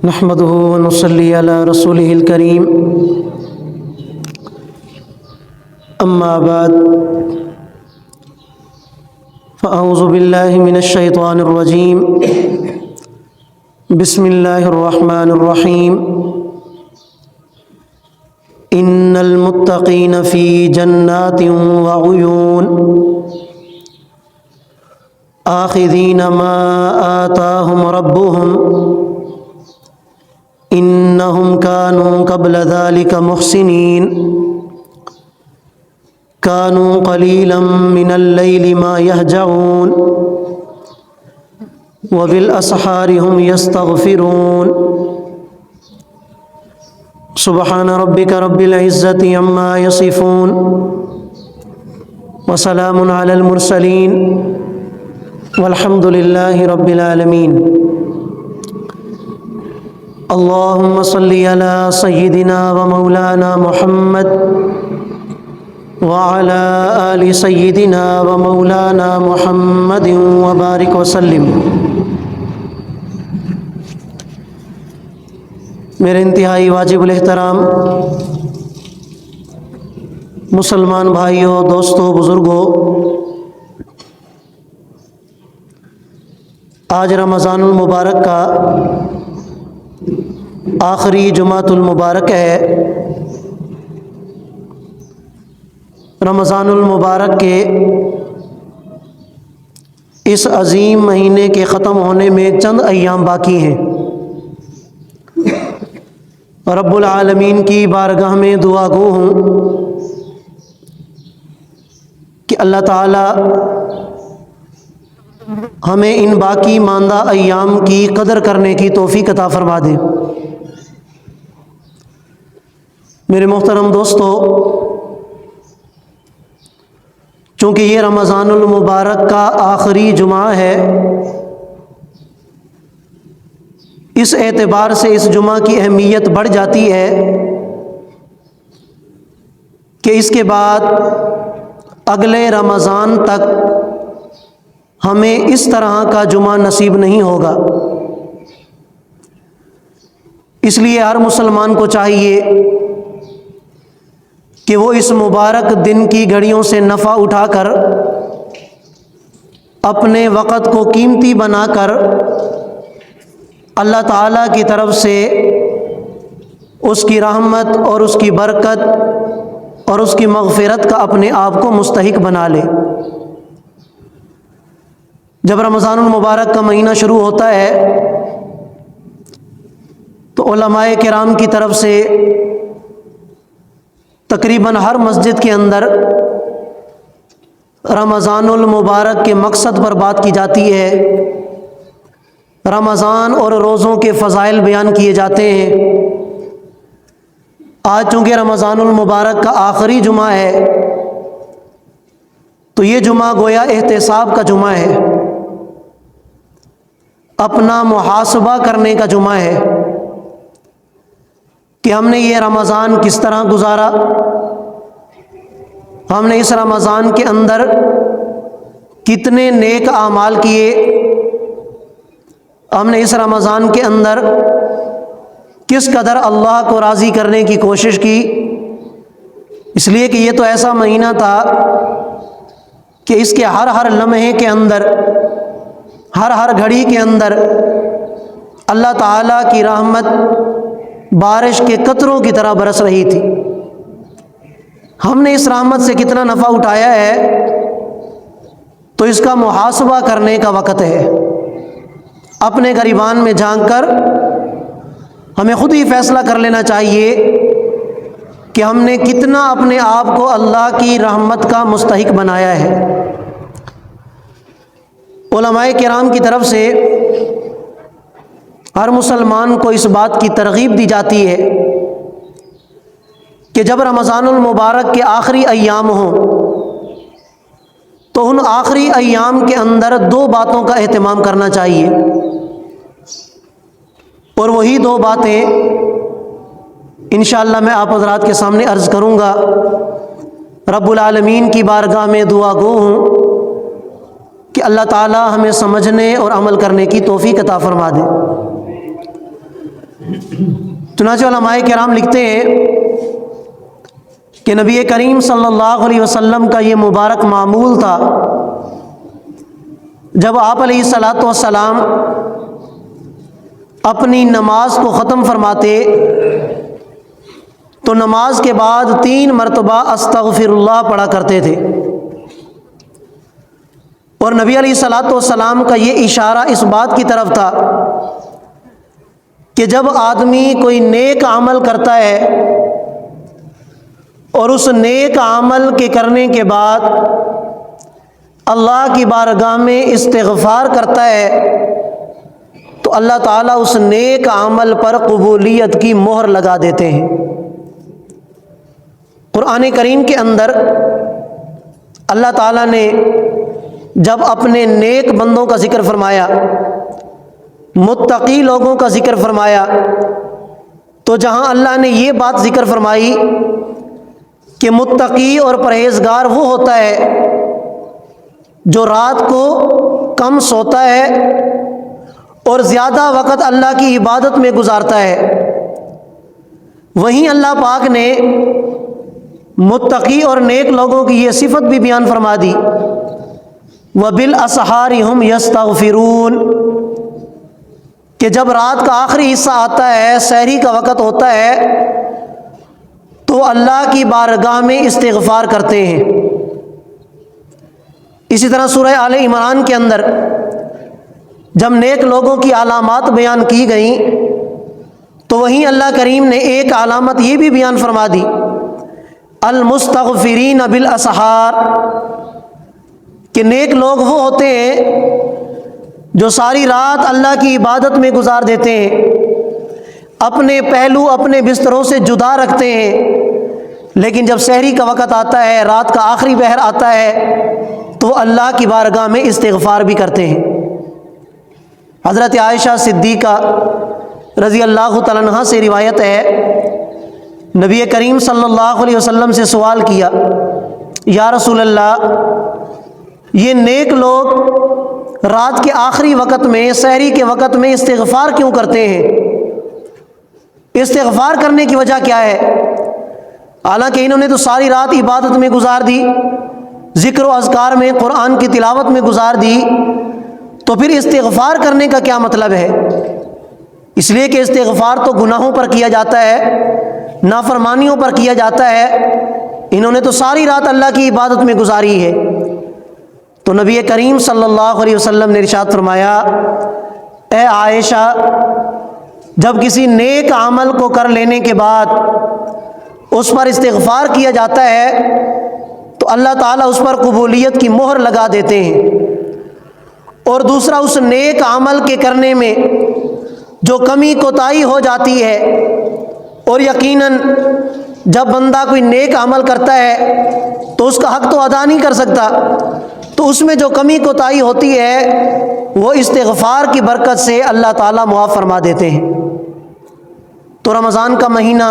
نحمده ونصلي على رسوله الكريم أما بعد فأعوذ بالله من الشيطان الرجيم بسم الله الرحمن الرحيم إن المتقين في جنات وعيون آخذين ما آتاهم ربهم إنهم كانوا قبل ذلك محسنين كانوا قليلا من الليل ما يهجعون وبالأسحار هم يستغفرون سبحان ربك رب العزة عما يصفون وسلام على المرسلين والحمد لله رب العالمين اللهم صل على سيدنا ومولانا محمد وعلى آل سيدنا ومولانا محمد وبارك وسلم۔ میرے انتہائی واجب الاحترام مسلمان بھائیوں، دوستوں، بزرگوں، آج رمضان المبارک کا آخری جمعۃ المبارک ہے۔ رمضان المبارک کے اس عظیم مہینے کے ختم ہونے میں چند ایام باقی ہیں۔ رب العالمین کی بارگاہ میں دعا گو ہوں کہ اللہ تعالی ہمیں ان باقی ماندہ ایام کی قدر کرنے کی توفیق عطا فرما دے۔ میرے محترم دوستو، چونکہ یہ رمضان المبارک کا آخری جمعہ ہے، اس اعتبار سے اس جمعہ کی اہمیت بڑھ جاتی ہے کہ اس کے بعد اگلے رمضان تک ہمیں اس طرح کا جمعہ نصیب نہیں ہوگا۔ اس لیے ہر مسلمان کو چاہیے کہ وہ اس مبارک دن کی گھڑیوں سے نفع اٹھا کر اپنے وقت کو قیمتی بنا کر اللہ تعالیٰ کی طرف سے اس کی رحمت اور اس کی برکت اور اس کی مغفرت کا اپنے آپ کو مستحق بنا لے۔ جب رمضان المبارک کا مہینہ شروع ہوتا ہے تو علماء کرام کی طرف سے تقریباً ہر مسجد کے اندر رمضان المبارک کے مقصد پر بات کی جاتی ہے، رمضان اور روزوں کے فضائل بیان کیے جاتے ہیں۔ آج چونکہ رمضان المبارک کا آخری جمعہ ہے تو یہ جمعہ گویا احتساب کا جمعہ ہے، اپنا محاسبہ کرنے کا جمعہ ہے کہ ہم نے یہ رمضان کس طرح گزارا، ہم نے اس رمضان کے اندر کتنے نیک اعمال کیے، ہم نے اس رمضان کے اندر کس قدر اللہ کو راضی کرنے کی کوشش کی۔ اس لیے کہ یہ تو ایسا مہینہ تھا کہ اس کے ہر لمحے کے اندر، ہر گھڑی کے اندر اللہ تعالیٰ کی رحمت بارش کے قطروں کی طرح برس رہی تھی۔ ہم نے اس رحمت سے کتنا نفع اٹھایا ہے تو اس کا محاسبہ کرنے کا وقت ہے۔ اپنے گریبان میں جھانک کر ہمیں خود ہی فیصلہ کر لینا چاہیے کہ ہم نے کتنا اپنے آپ کو اللہ کی رحمت کا مستحق بنایا ہے۔ علماء کرام کی طرف سے ہر مسلمان کو اس بات کی ترغیب دی جاتی ہے کہ جب رمضان المبارک کے آخری ایام ہوں تو ان آخری ایام کے اندر دو باتوں کا اہتمام کرنا چاہیے، اور وہی دو باتیں انشاءاللہ میں آپ حضرات کے سامنے عرض کروں گا۔ رب العالمین کی بارگاہ میں دعا گو ہوں کہ اللہ تعالی ہمیں سمجھنے اور عمل کرنے کی توفیق عطا فرما دے۔ چنانچہ علماء کرام لکھتے ہیں کہ نبی کریم صلی اللہ علیہ وسلم کا یہ مبارک معمول تھا، جب آپ علیہ الصلاۃ والسلام اپنی نماز کو ختم فرماتے تو نماز کے بعد 3 مرتبہ استغفر اللہ پڑھا کرتے تھے، اور نبی علیہ الصلاۃ والسلام کا یہ اشارہ اس بات کی طرف تھا کہ جب آدمی کوئی نیک عمل کرتا ہے اور اس نیک عمل کے کرنے کے بعد اللہ کی بارگاہ میں استغفار کرتا ہے تو اللہ تعالیٰ اس نیک عمل پر قبولیت کی مہر لگا دیتے ہیں۔ قرآن کریم کے اندر اللہ تعالیٰ نے جب اپنے نیک بندوں کا ذکر فرمایا، متقی لوگوں کا ذکر فرمایا، تو جہاں اللہ نے یہ بات ذکر فرمائی کہ متقی اور پرہیزگار وہ ہوتا ہے جو رات کو کم سوتا ہے اور زیادہ وقت اللہ کی عبادت میں گزارتا ہے، وہیں اللہ پاک نے متقی اور نیک لوگوں کی یہ صفت بھی بیان فرما دی، وَبِالْأَسْحَارِ هُمْ يَسْتَغْفِرُونَ، کہ جب رات کا آخری حصہ آتا ہے، سحری کا وقت ہوتا ہے، تو اللہ کی بارگاہ میں استغفار کرتے ہیں۔ اسی طرح سورہ آل عمران کے اندر جب نیک لوگوں کی علامات بیان کی گئیں تو وہیں اللہ کریم نے ایک علامت یہ بھی بیان فرما دی، المستغفرین بالاسحار، کہ نیک لوگ وہ ہوتے ہیں جو ساری رات اللہ کی عبادت میں گزار دیتے ہیں، اپنے پہلو اپنے بستروں سے جدا رکھتے ہیں، لیکن جب سحری کا وقت آتا ہے، رات کا آخری پہر آتا ہے، تو اللہ کی بارگاہ میں استغفار بھی کرتے ہیں۔ حضرت عائشہ صدیقہ رضی اللہ تعالیٰ عنہا سے روایت ہے، نبی کریم صلی اللہ علیہ وسلم سے سوال کیا، یا رسول اللہ، یہ نیک لوگ رات کے آخری وقت میں، سحری کے وقت میں استغفار کیوں کرتے ہیں؟ استغفار کرنے کی وجہ کیا ہے؟ حالانکہ انہوں نے تو ساری رات عبادت میں گزار دی، ذکر و اذکار میں، قرآن کی تلاوت میں گزار دی، تو پھر استغفار کرنے کا کیا مطلب ہے؟ اس لیے کہ استغفار تو گناہوں پر کیا جاتا ہے، نافرمانیوں پر کیا جاتا ہے، انہوں نے تو ساری رات اللہ کی عبادت میں گزاری ہے۔ تو نبی کریم صلی اللہ علیہ وسلم نے ارشاد فرمایا، اے عائشہ، جب کسی نیک عمل کو کر لینے کے بعد اس پر استغفار کیا جاتا ہے تو اللہ تعالیٰ اس پر قبولیت کی مہر لگا دیتے ہیں، اور دوسرا اس نیک عمل کے کرنے میں جو کمی کوتاہی ہو جاتی ہے، اور یقیناً جب بندہ کوئی نیک عمل کرتا ہے تو اس کا حق تو ادا نہیں کر سکتا، تو اس میں جو کمی کوتاہی ہوتی ہے وہ استغفار کی برکت سے اللہ تعالیٰ معاف فرما دیتے ہیں۔ تو رمضان کا مہینہ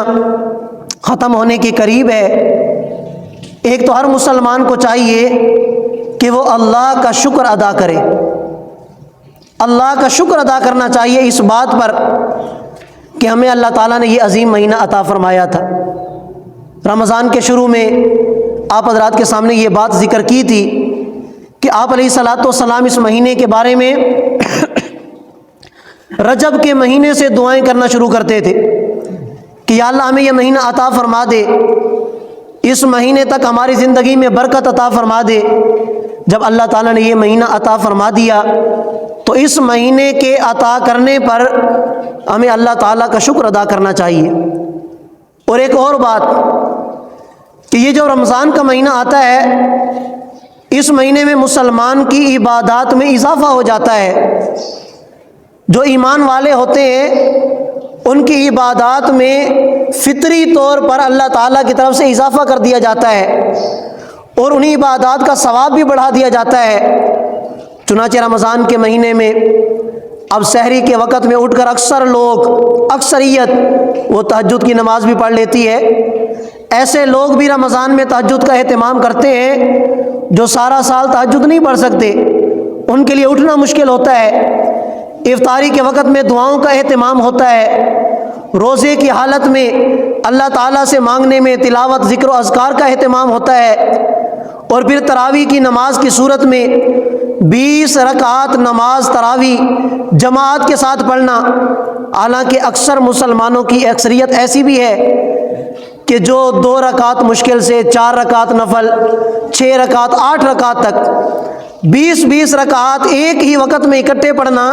ختم ہونے کے قریب ہے، ایک تو ہر مسلمان کو چاہیے کہ وہ اللہ کا شکر ادا کرے، اللہ کا شکر ادا کرنا چاہیے اس بات پر کہ ہمیں اللہ تعالیٰ نے یہ عظیم مہینہ عطا فرمایا تھا۔ رمضان کے شروع میں آپ حضرات کے سامنے یہ بات ذکر کی تھی کہ آپ علیہ الصلاۃ والسلام اس مہینے کے بارے میں رجب کے مہینے سے دعائیں کرنا شروع کرتے تھے کہ یا اللہ ہمیں یہ مہینہ عطا فرما دے، اس مہینے تک ہماری زندگی میں برکت عطا فرما دے۔ جب اللہ تعالیٰ نے یہ مہینہ عطا فرما دیا تو اس مہینے کے عطا کرنے پر ہمیں اللہ تعالیٰ کا شکر ادا کرنا چاہیے۔ اور ایک اور بات کہ یہ جو رمضان کا مہینہ آتا ہے، اس مہینے میں مسلمان کی عبادات میں اضافہ ہو جاتا ہے۔ جو ایمان والے ہوتے ہیں ان کی عبادات میں فطری طور پر اللہ تعالیٰ کی طرف سے اضافہ کر دیا جاتا ہے، اور انہیں عبادات کا ثواب بھی بڑھا دیا جاتا ہے۔ چنانچہ رمضان کے مہینے میں اب سحری کے وقت میں اٹھ کر اکثریت وہ تہجد کی نماز بھی پڑھ لیتی ہے۔ ایسے لوگ بھی رمضان میں تہجد کا اہتمام کرتے ہیں جو سارا سال تہجد نہیں پڑھ سکتے، ان کے لیے اٹھنا مشکل ہوتا ہے۔ افطاری کے وقت میں دعاؤں کا اہتمام ہوتا ہے، روزے کی حالت میں اللہ تعالیٰ سے مانگنے میں تلاوت، ذکر و اذکار کا اہتمام ہوتا ہے، اور پھر تراویح کی نماز کی صورت میں 20 رکعات نماز تراویح جماعت کے ساتھ پڑھنا۔ حالانکہ اکثر مسلمانوں کی اکثریت ایسی بھی ہے کہ جو 2 رکعات مشکل سے، 4 رکعات نفل، 6 رکعات، 8 رکعات تک 20 رکعات ایک ہی وقت میں اکٹھے پڑھنا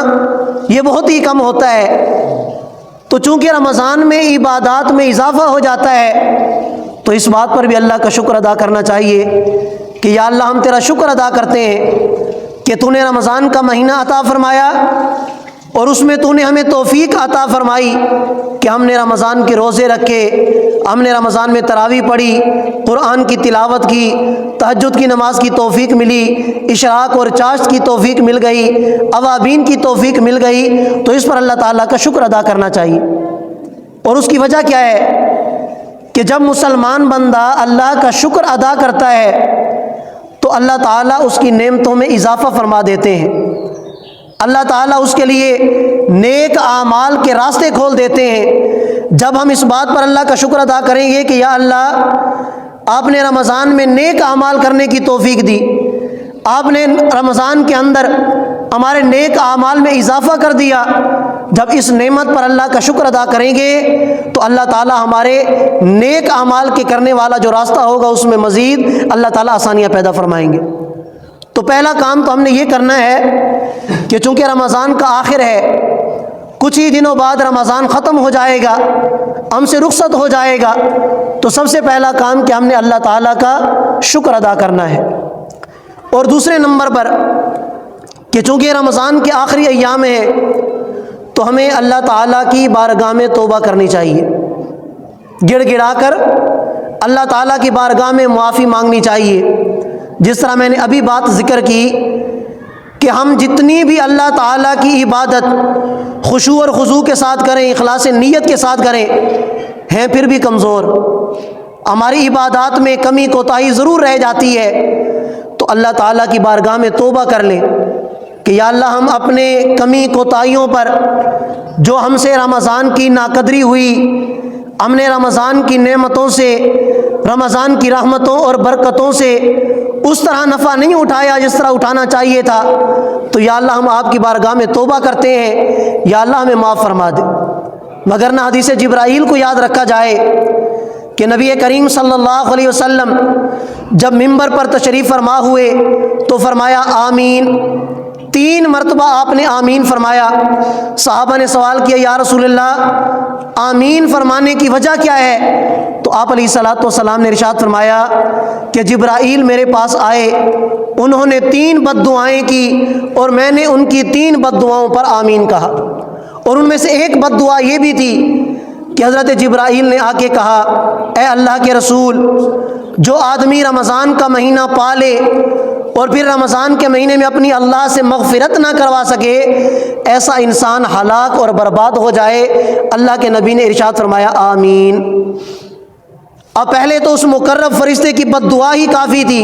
یہ بہت ہی کم ہوتا ہے۔ تو چونکہ رمضان میں عبادات میں اضافہ ہو جاتا ہے تو اس بات پر بھی اللہ کا شکر ادا کرنا چاہیے کہ یا اللہ ہم تیرا شکر ادا کرتے ہیں کہ تو نے رمضان کا مہینہ عطا فرمایا اور اس میں تو نے ہمیں توفیق عطا فرمائی کہ ہم نے رمضان کے روزے رکھے، ہم نے رمضان میں تراویح پڑھی، قرآن کی تلاوت کی، تہجد کی نماز کی توفیق ملی، اشراق اور چاشت کی توفیق مل گئی، اوابین کی توفیق مل گئی، تو اس پر اللہ تعالیٰ کا شکر ادا کرنا چاہیے۔ اور اس کی وجہ کیا ہے کہ جب مسلمان بندہ اللہ کا شکر ادا کرتا ہے تو اللہ تعالیٰ اس کی نعمتوں میں اضافہ فرما دیتے ہیں، اللہ تعالیٰ اس کے لیے نیک اعمال کے راستے کھول دیتے ہیں۔ جب ہم اس بات پر اللہ کا شکر ادا کریں گے کہ یا اللہ آپ نے رمضان میں نیک اعمال کرنے کی توفیق دی، آپ نے رمضان کے اندر ہمارے نیک اعمال میں اضافہ کر دیا، جب اس نعمت پر اللہ کا شکر ادا کریں گے تو اللہ تعالیٰ ہمارے نیک اعمال کے کرنے والا جو راستہ ہوگا اس میں مزید اللہ تعالیٰ آسانیاں پیدا فرمائیں گے۔ تو پہلا کام تو ہم نے یہ کرنا ہے کہ چونکہ رمضان کا آخر ہے، کچھ ہی دنوں بعد رمضان ختم ہو جائے گا، ہم سے رخصت ہو جائے گا، تو سب سے پہلا کام کہ ہم نے اللہ تعالیٰ کا شکر ادا کرنا ہے۔ اور دوسرے نمبر پر کہ چونکہ رمضان کے آخری ایام ہیں تو ہمیں اللہ تعالیٰ کی بارگاہ میں توبہ کرنی چاہیے، گڑ گڑا کر اللہ تعالیٰ کی بارگاہ میں معافی مانگنی چاہیے۔ جس طرح میں نے ابھی بات ذکر کی کہ ہم جتنی بھی اللہ تعالیٰ کی عبادت خشوع اور خضوع کے ساتھ کریں، اخلاص نیت کے ساتھ کریں، ہیں پھر بھی کمزور، ہماری عبادات میں کمی کوتاہی ضرور رہ جاتی ہے، تو اللہ تعالیٰ کی بارگاہ میں توبہ کر لیں کہ یا اللہ ہم اپنے کمی کوتاہیوں پر، جو ہم سے رمضان کی ناقدری ہوئی، ہم نے رمضان کی نعمتوں سے، رمضان کی رحمتوں اور برکتوں سے اس طرح نفع نہیں اٹھایا جس طرح اٹھانا چاہیے تھا، تو یا اللہ ہم آپ کی بارگاہ میں توبہ کرتے ہیں، یا اللہ ہمیں معاف فرما دے۔ مگر نہ حدیث جبرائیل کو یاد رکھا جائے کہ نبی کریم صلی اللہ علیہ وسلم جب ممبر پر تشریف فرما ہوئے تو فرمایا آمین، 3 مرتبہ آپ نے آمین فرمایا۔ صحابہ نے سوال کیا یا رسول اللہ آمین فرمانے کی وجہ کیا ہے؟ تو آپ علیہ الصلوۃ والسلام نے ارشاد فرمایا کہ جبرائیل میرے پاس آئے، انہوں نے 3 بد دعائیں کی اور میں نے ان کی 3 بد دعاؤں پر آمین کہا، اور ان میں سے ایک بد دعا یہ بھی تھی کہ حضرت جبرائیل نے آ کے کہا اے اللہ کے رسول، جو آدمی رمضان کا مہینہ پالے اور پھر رمضان کے مہینے میں اپنی اللہ سے مغفرت نہ کروا سکے، ایسا انسان ہلاک اور برباد ہو جائے۔ اللہ کے نبی نے ارشاد فرمایا آمین۔ اب پہلے تو اس مقرب فرشتے کی بد دعا ہی کافی تھی،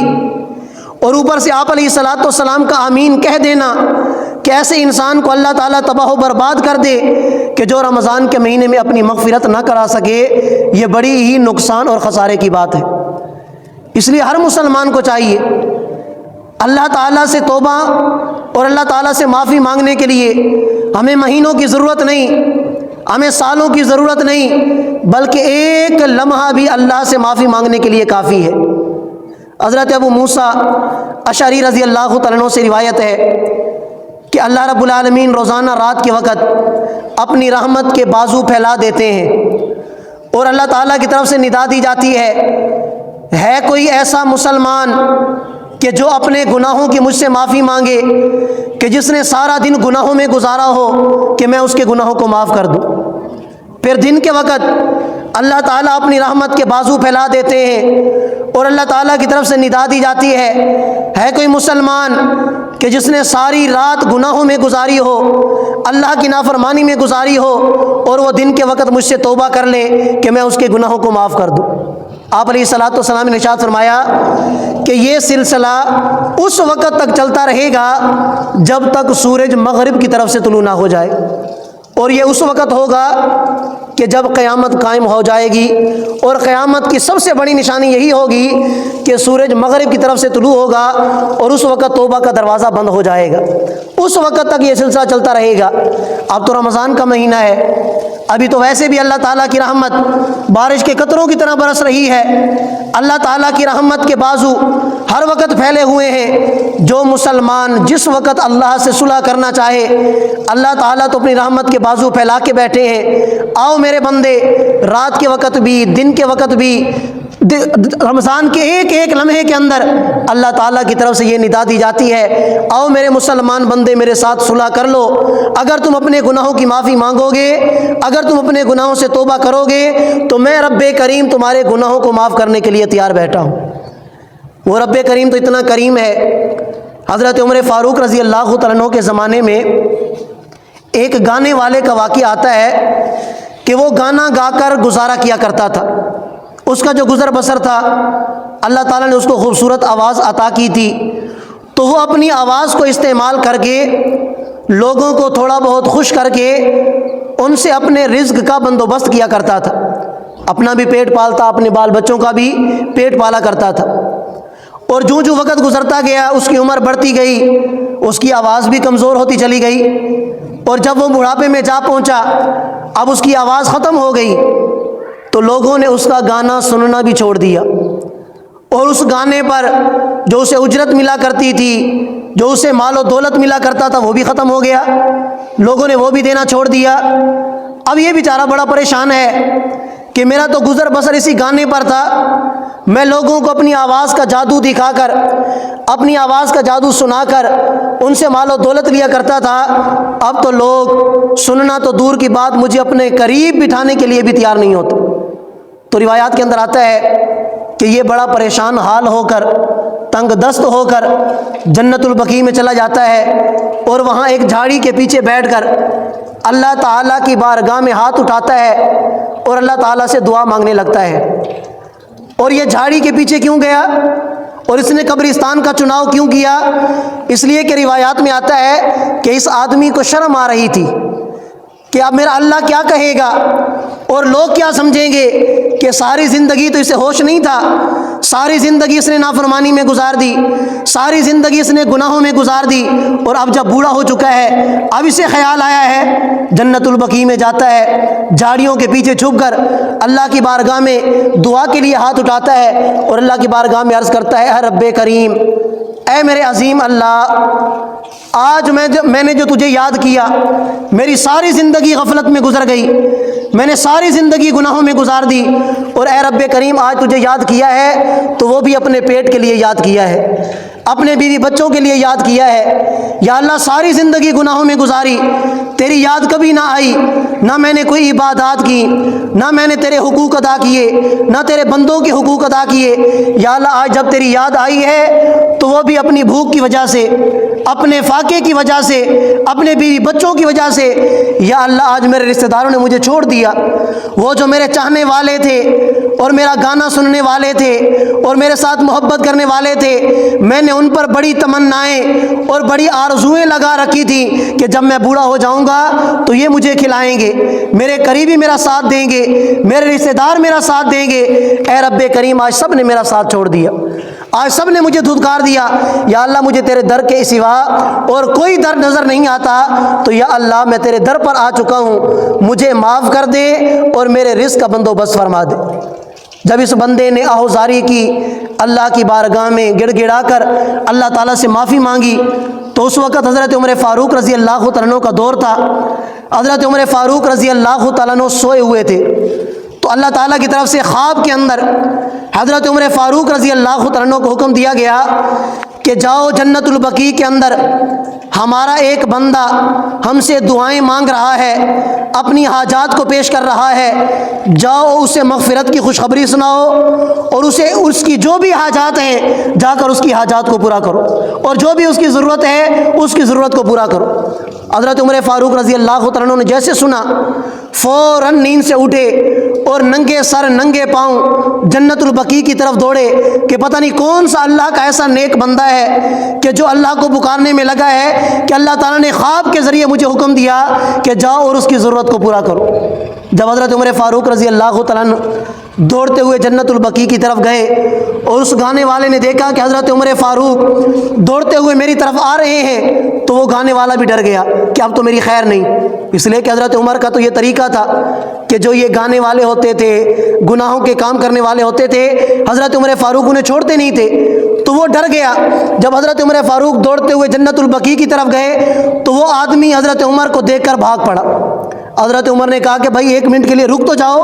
اور اوپر سے آپ علیہ الصلوۃ والسلام کا آمین کہہ دینا کہ ایسے انسان کو اللہ تعالیٰ تباہ و برباد کر دے کہ جو رمضان کے مہینے میں اپنی مغفرت نہ کرا سکے، یہ بڑی ہی نقصان اور خسارے کی بات ہے۔ اس لیے ہر مسلمان کو چاہیے اللہ تعالیٰ سے توبہ اور اللہ تعالیٰ سے معافی مانگنے کے لیے ہمیں مہینوں کی ضرورت نہیں، ہمیں سالوں کی ضرورت نہیں، بلکہ ایک لمحہ بھی اللہ سے معافی مانگنے کے لیے کافی ہے۔ حضرت ابو موسیٰ اشعری رضی اللہ تعالیٰ عنہ سے روایت ہے کہ اللہ رب العالمین روزانہ رات کے وقت اپنی رحمت کے بازو پھیلا دیتے ہیں اور اللہ تعالیٰ کی طرف سے ندا دی جاتی ہے کوئی ایسا مسلمان کہ جو اپنے گناہوں کی مجھ سے معافی مانگے، کہ جس نے سارا دن گناہوں میں گزارا ہو کہ میں اس کے گناہوں کو معاف کر دوں۔ پھر دن کے وقت اللہ تعالیٰ اپنی رحمت کے بازو پھیلا دیتے ہیں اور اللہ تعالیٰ کی طرف سے ندا دی جاتی ہے کوئی مسلمان کہ جس نے ساری رات گناہوں میں گزاری ہو، اللہ کی نافرمانی میں گزاری ہو، اور وہ دن کے وقت مجھ سے توبہ کر لے کہ میں اس کے گناہوں کو معاف کر دوں۔ آپ علیہ الصلوۃ والسلام نے ارشاد فرمایا کہ یہ سلسلہ اس وقت تک چلتا رہے گا جب تک سورج مغرب کی طرف سے طلوع نہ ہو جائے، اور یہ اس وقت ہوگا کہ جب قیامت قائم ہو جائے گی، اور قیامت کی سب سے بڑی نشانی یہی ہوگی کہ سورج مغرب کی طرف سے طلوع ہوگا اور اس وقت توبہ کا دروازہ بند ہو جائے گا۔ اس وقت تک یہ سلسلہ چلتا رہے گا۔ اب تو رمضان کا مہینہ ہے، ابھی تو ویسے بھی اللہ تعالیٰ کی رحمت بارش کے قطروں کی طرح برس رہی ہے۔ اللہ تعالیٰ کی رحمت کے بازو ہر وقت پھیلے ہوئے ہیں۔ جو مسلمان جس وقت اللہ سے صلح کرنا چاہے، اللہ تعالیٰ تو اپنی رحمت کے بازو پھیلا کے بیٹھے ہیں۔ آؤ میرے بندے، رات کے وقت بھی، دن کے وقت بھی، رمضان کے ایک ایک لمحے کے اندر اللہ تعالیٰ کی طرف سے یہ ندا دی جاتی ہے، آؤ میرے مسلمان بندے میرے ساتھ صلح کر لو۔ اگر تم اپنے گناہوں کی معافی مانگو گے، اگر تم اپنے گناہوں سے توبہ کرو گے، تو میں رب کریم تمہارے گناہوں کو معاف کرنے کے لیے تیار بیٹھا ہوں۔ وہ رب کریم تو اتنا کریم ہے، حضرت عمر فاروق رضی اللہ تعالیٰ عنہ کے زمانے میں ایک گانے والے کا واقعہ آتا ہے کہ وہ گانا گا کر گزارا کیا کرتا تھا۔ اس کا جو گزر بسر تھا، اللہ تعالیٰ نے اس کو خوبصورت آواز عطا کی تھی، تو وہ اپنی آواز کو استعمال کر کے لوگوں کو تھوڑا بہت خوش کر کے ان سے اپنے رزق کا بندوبست کیا کرتا تھا، اپنا بھی پیٹ پالتا، اپنے بال بچوں کا بھی پیٹ پالا کرتا تھا۔ اور جو جو وقت گزرتا گیا، اس کی عمر بڑھتی گئی، اس کی آواز بھی کمزور ہوتی چلی گئی، اور جب وہ بڑھاپے میں جا پہنچا، اب اس کی آواز ختم ہو گئی، تو لوگوں نے اس کا گانا سننا بھی چھوڑ دیا، اور اس گانے پر جو اسے اجرت ملا کرتی تھی، جو اسے مال و دولت ملا کرتا تھا، وہ بھی ختم ہو گیا، لوگوں نے وہ بھی دینا چھوڑ دیا۔ اب یہ بیچارہ بڑا پریشان ہے کہ میرا تو گزر بسر اسی گانے پر تھا، میں لوگوں کو اپنی آواز کا جادو دکھا کر، اپنی آواز کا جادو سنا کر ان سے مال و دولت لیا کرتا تھا، اب تو لوگ سننا تو دور کی بات، مجھے اپنے قریب بٹھانے کے لیے بھی تیار نہیں ہوتے۔ تو روایات کے اندر آتا ہے کہ یہ بڑا پریشان حال ہو کر، تنگ دست ہو کر جنت البقیع میں چلا جاتا ہے، اور وہاں ایک جھاڑی کے پیچھے بیٹھ کر اللہ تعالیٰ کی بارگاہ میں ہاتھ اٹھاتا ہے اور اللہ تعالیٰ سے دعا مانگنے لگتا ہے۔ اور یہ جھاڑی کے پیچھے کیوں گیا اور اس نے قبرستان کا چناؤ کیوں کیا؟ اس لیے کہ روایات میں آتا ہے کہ اس آدمی کو شرم آ رہی تھی کہ اب میرا اللہ کیا کہے گا اور لوگ کیا سمجھیں گے، کہ ساری زندگی تو اسے ہوش نہیں تھا، ساری زندگی اس نے نافرمانی میں گزار دی، ساری زندگی اس نے گناہوں میں گزار دی، اور اب جب بوڑھا ہو چکا ہے، اب اسے خیال آیا ہے، جنت البقیع میں جاتا ہے، جھاڑیوں کے پیچھے چھپ کر اللہ کی بارگاہ میں دعا کے لیے ہاتھ اٹھاتا ہے، اور اللہ کی بارگاہ میں عرض کرتا ہے، اے رب کریم، اے میرے عظیم اللہ، آج میں نے جو تجھے یاد کیا، میری ساری زندگی غفلت میں گزر گئی، میں نے ساری زندگی گناہوں میں گزار دی، اور اے رب کریم آج تجھے یاد کیا ہے تو وہ بھی اپنے پیٹ کے لیے یاد کیا ہے، اپنے بیوی بچوں کے لیے یاد کیا ہے۔ یا اللہ ساری زندگی گناہوں میں گزاری، تیری یاد کبھی نہ آئی، نہ میں نے کوئی عبادات کی، نہ میں نے تیرے حقوق ادا کیے، نہ تیرے بندوں کے حقوق ادا کیے۔ یا اللہ آج جب تیری یاد آئی ہے تو وہ بھی اپنی بھوک کی وجہ سے، اپنے فاقے کی وجہ سے، اپنے بیوی بچوں کی وجہ سے، یا اللہ آج میرے رشتہ داروں نے مجھے چھوڑ دیا، وہ جو میرے چاہنے والے تھے اور میرا گانا سننے والے تھے اور میرے ساتھ محبت کرنے والے تھے، میں نے ان پر بڑی تمنائیں اور بڑی آرزوئیں لگا رکھی تھی کہ جب میں بوڑھا ہو جاؤں گا تو یہ مجھے کھلائیں گے، میرے قریبی میرا ساتھ دیں گے، میرے رشتہ دار میرا ساتھ دیں گے۔ اے رب کریم آج سب نے میرا ساتھ چھوڑ دیا، آج سب نے مجھے دھتکار دیا، یا اللہ مجھے تیرے در کے سوا اور کوئی در نظر نہیں آتا، تو یا اللہ میں تیرے در پر آ چکا ہوں، مجھے معاف کر دے اور میرے رزق کا بندوبست فرما دے۔ جب اس بندے نے آہوزاری کی، اللہ کی بارگاہ میں گڑ گڑا کر اللہ تعالیٰ سے معافی مانگی، تو اس وقت حضرت عمر فاروق رضی اللہ تعالیٰ عنہ کا دور تھا۔ حضرت عمر فاروق رضی اللہ تعالیٰ عنہ سوئے ہوئے تھے، تو اللہ تعالیٰ کی طرف سے خواب کے اندر حضرت عمر فاروق رضی اللہ تعالیٰ عنہ کو حکم دیا گیا کہ جاؤ جنت البقیع کے اندر ہمارا ایک بندہ ہم سے دعائیں مانگ رہا ہے، اپنی حاجات کو پیش کر رہا ہے، جاؤ اسے مغفرت کی خوشخبری سناؤ اور اسے اس کی جو بھی حاجات ہیں جا کر اس کی حاجات کو پورا کرو، اور جو بھی اس کی ضرورت ہے اس کی ضرورت کو پورا کرو۔ حضرت عمر فاروق رضی اللہ تعالیٰ عنہ نے جیسے سنا، فوراً نیند سے اٹھے اور ننگے سر ننگے پاؤں جنت البقیع کی طرف دوڑے کہ پتہ نہیں کون سا اللہ کا ایسا نیک بندہ ہے کہ جو اللہ کو پکارنے میں لگا ہے کہ اللہ تعالیٰ نے خواب کے ذریعے مجھے حکم دیا کہ جاؤ اور اس کی ضرورت کو پورا کرو۔ جب حضرت عمر فاروق رضی اللہ تعالیٰ عنہ دوڑتے ہوئے جنت البقیع کی طرف گئے اور اس گانے والے نے دیکھا کہ حضرت عمر فاروق دوڑتے ہوئے میری طرف آ رہے ہیں، تو وہ گانے والا بھی ڈر گیا کہ اب تو میری خیر نہیں، اس لیے کہ حضرت عمر کا تو یہ طریقہ تھا کہ جو یہ گانے والے ہوتے تھے، گناہوں کے کام کرنے والے ہوتے تھے، حضرت عمر فاروق انہیں چھوڑتے نہیں تھے، تو وہ ڈر گیا۔ جب حضرت عمر فاروق دوڑتے ہوئے جنت البقیع کی طرف گئے تو وہ آدمی حضرت عمر کو دیکھ کر بھاگ پڑا۔ حضرت عمر نے کہا کہ بھائی 1 منٹ کے لیے رک تو جاؤ۔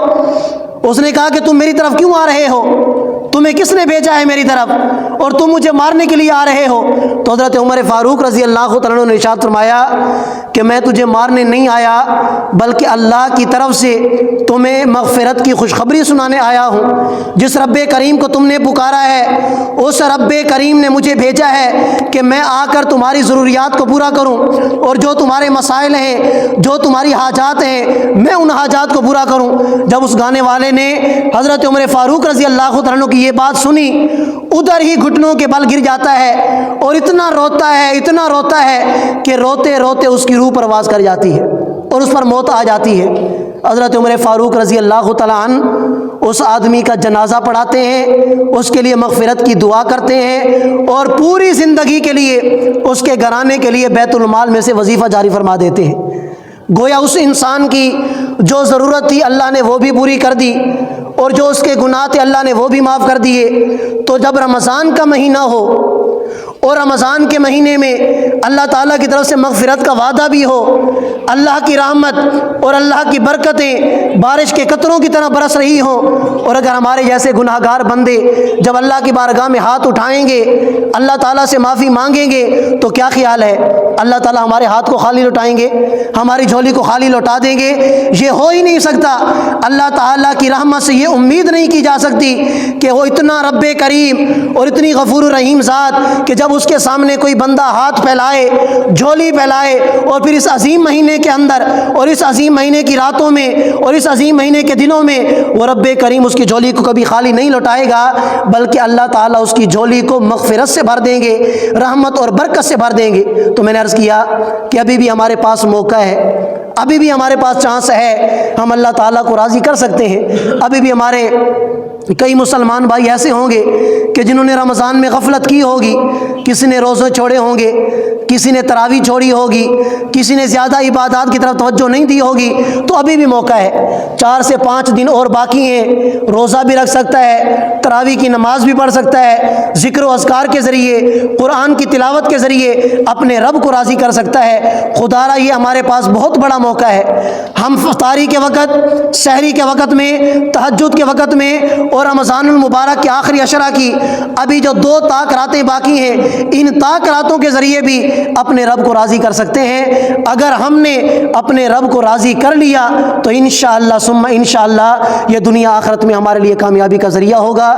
اس نے کہا کہ تم میری طرف کیوں آ رہے ہو؟ تمہیں کس نے بھیجا ہے میری طرف اور تم مجھے مارنے کے لیے آ رہے ہو؟ تو حضرت عمر فاروق رضی اللہ تعالیٰ عنہ نے ارشاد فرمایا کہ میں تجھے مارنے نہیں آیا بلکہ اللہ کی طرف سے تمہیں مغفرت کی خوشخبری سنانے آیا ہوں۔ جس رب کریم کو تم نے پکارا ہے اس رب کریم نے مجھے بھیجا ہے کہ میں آ کر تمہاری ضروریات کو پورا کروں اور جو تمہارے مسائل ہیں، جو تمہاری حاجات ہیں، میں ان حاجات کو پورا کروں۔ جب اس گانے والے نے حضرت عمر فاروق رضی اللہ تعالیٰ عنہ کی یہ بات سنی، ادھر ہی گھٹنوں کے بل گر جاتا ہے اور اتنا روتا ہے کہ روتے روتے اس کی روح پرواز کر جاتی ہے اور اس پر موت آ جاتی ہے۔ حضرت عمر فاروق رضی اللہ تعالیٰ عنہ اس آدمی کا جنازہ پڑھاتے ہیں، اس کے لیے مغفرت کی دعا کرتے ہیں اور پوری زندگی کے لیے اس کے گھرانے کے لیے بیت المال میں سے وظیفہ جاری فرما دیتے ہیں۔ گویا اس انسان کی جو ضرورت تھی اللہ نے وہ بھی پوری کر دی اور جو اس کے گناہ تھے اللہ نے وہ بھی معاف کر دیے۔ تو جب رمضان کا مہینہ ہو اور رمضان کے مہینے میں اللہ تعالیٰ کی طرف سے مغفرت کا وعدہ بھی ہو، اللہ کی رحمت اور اللہ کی برکتیں بارش کے قطروں کی طرح برس رہی ہوں، اور اگر ہمارے جیسے گناہ گار بندے جب اللہ کی بارگاہ میں ہاتھ اٹھائیں گے، اللہ تعالیٰ سے معافی مانگیں گے، تو کیا خیال ہے اللہ تعالیٰ ہمارے ہاتھ کو خالی لوٹائیں گے؟ ہماری جھولی کو خالی لوٹا دیں گے؟ یہ ہو ہی نہیں سکتا۔ اللہ تعالیٰ کی رحمت سے یہ امید نہیں کی جا سکتی کہ وہ اتنا رب کریم اور اتنی غفور الرحیم ذات کہ جب اس کے سامنے کوئی بندہ ہاتھ پھیلائے، جھولی پھیلائے اور پھر اس عظیم مہینے کے اندر اور اس عظیم مہینے کی راتوں میں اور اس عظیم مہینے کے دنوں میں وہ رب کریم اس کی جھولی کو کبھی خالی نہیں لوٹائے گا، بلکہ اللہ تعالیٰ اس کی جھولی کو مغفرت سے بھر دیں گے، رحمت اور برکت سے بھر دیں گے۔ تو میں نے عرض کیا کہ ابھی بھی ہمارے پاس موقع ہے، ابھی بھی ہمارے پاس چانس ہے، ہم اللہ تعالیٰ کو راضی کر سکتے ہیں۔ ابھی بھی ہمارے کئی مسلمان بھائی ایسے ہوں گے کہ جنہوں نے رمضان میں غفلت کی ہوگی، کسی نے روزے چھوڑے ہوں گے، کسی نے تراویح چھوڑی ہوگی، کسی نے زیادہ عبادات کی طرف توجہ نہیں دی ہوگی، تو ابھی بھی موقع ہے۔ 4 سے 5 دن اور باقی ہیں، روزہ بھی رکھ سکتا ہے، تراویح کی نماز بھی پڑھ سکتا ہے، ذکر و اذکار کے ذریعے، قرآن کی تلاوت کے ذریعے اپنے رب کو راضی کر سکتا ہے۔ خدا را یہ ہمارے پاس بہت بڑا موقع ہے۔ ہم افطاری کے وقت، سحری کے وقت میں، تہجد کے وقت میں اور رمضان المبارک کے آخری عشرہ کی ابھی جو 2 طاق راتیں باقی ہیں، ان طاق راتوں کے ذریعے بھی اپنے رب کو راضی کر سکتے ہیں۔ اگر ہم نے اپنے رب کو راضی کر لیا تو انشاءاللہ ثم انشاءاللہ یہ دنیا آخرت میں ہمارے لیے کامیابی کا ذریعہ ہوگا۔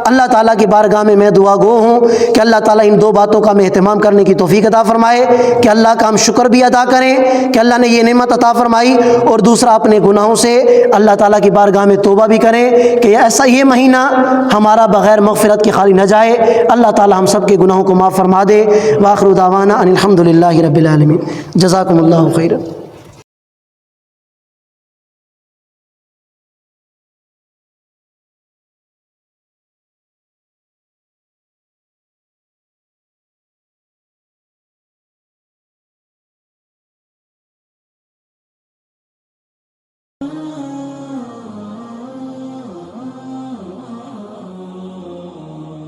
اللہ تعالیٰ کی بارگاہ میں میں دعا گو ہوں کہ اللہ تعالیٰ ان 2 باتوں کا ہمیں اہتمام کرنے کی توفیق عطا فرمائے کہ اللہ کا ہم شکر بھی ادا کریں کہ اللہ نے یہ نعمت عطا فرمائی، اور دوسرا اپنے گناہوں سے اللہ تعالیٰ کی بارگاہ میں توبہ بھی کریں کہ ایسا یہ مہینہ ہمارا بغیر مغفرت کے خالی نہ جائے۔ اللہ تعالیٰ ہم سب کے گناہوں کو معاف فرما دے۔ وآخر دعوانا ان الحمد للہ رب العالمین۔ جزاکم اللہ خیرا۔